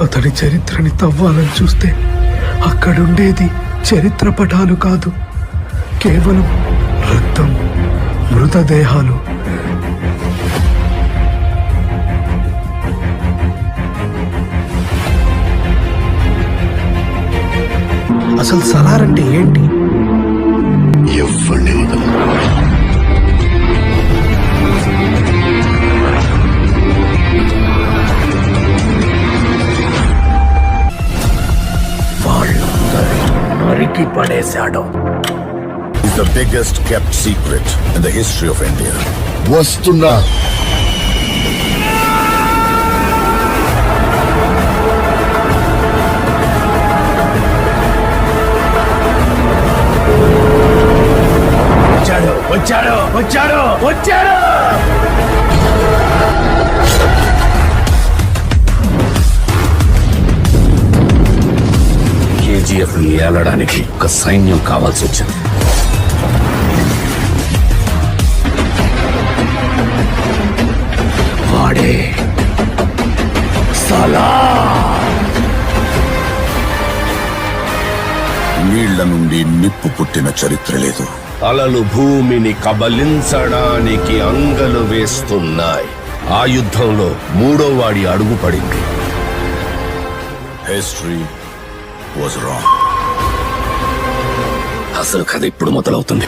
అతడి చరిత్రని తవ్వాలని చూస్తే అక్కడుండేది చరిత్ర పటాలు కాదు, కేవలం రక్తం, మృతదేహాలు. అసలు సలార్ అంటే ఏంటి? ఎవరిని వదలరు. నరికి పడేశాడు. It's the biggest kept secret in the history of India. వస్తున్నా. వచ్చాడు వచ్చాడు వచ్చాడు వచ్చాడు. కేజీఎఫ్ ని ఏలడానికి ఒక సైన్యం కావాల్సి వచ్చింది. వాడే సలార్. నీళ్ల నుండి నిప్పు పుట్టిన చరిత్ర లేదు. అలలు భూమిని కబలించడానికి అంగలు వేస్తున్నాయి. ఆ యుద్ధంలో మూడో వాడి అడుగు పడింది. History was wrong. అసలు కథ ఇప్పుడు మొదలవుతుంది.